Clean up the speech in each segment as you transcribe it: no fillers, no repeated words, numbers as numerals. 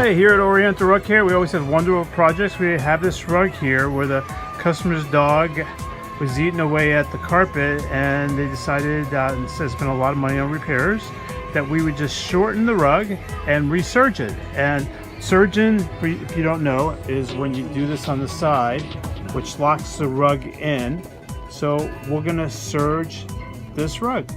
Okay, here at Oriental Rug Care, we always have wonderful projects. We have this rug here where the customer's dog was eating away at the carpet, and they decided, instead of spending a lot of money on repairs, that we would just shorten the rug and reserge it. And serging, if you don't know, is when you do this on the side, which locks the rug in. So we're gonna serge this rug.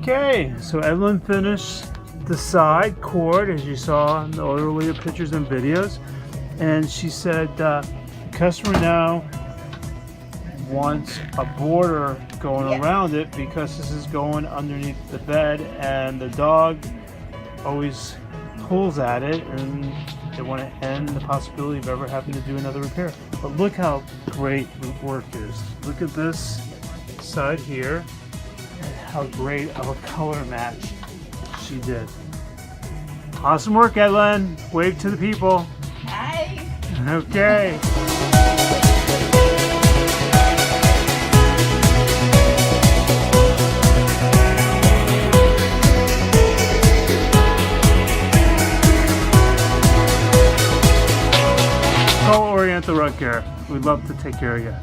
Okay, so Evelyn finished the side cord, as you saw in the earlier pictures and videos, and she said the customer now wants a border going around it because this is going underneath the bed and the dog always pulls at it, and they want to end the possibility of ever having to do another repair. But look how great the work is. Look at this side here. How great of a color match she did. Awesome work, Edlin. Wave to the people. Hi. Okay. Call Oriental Rug Care. We'd love to take care of you.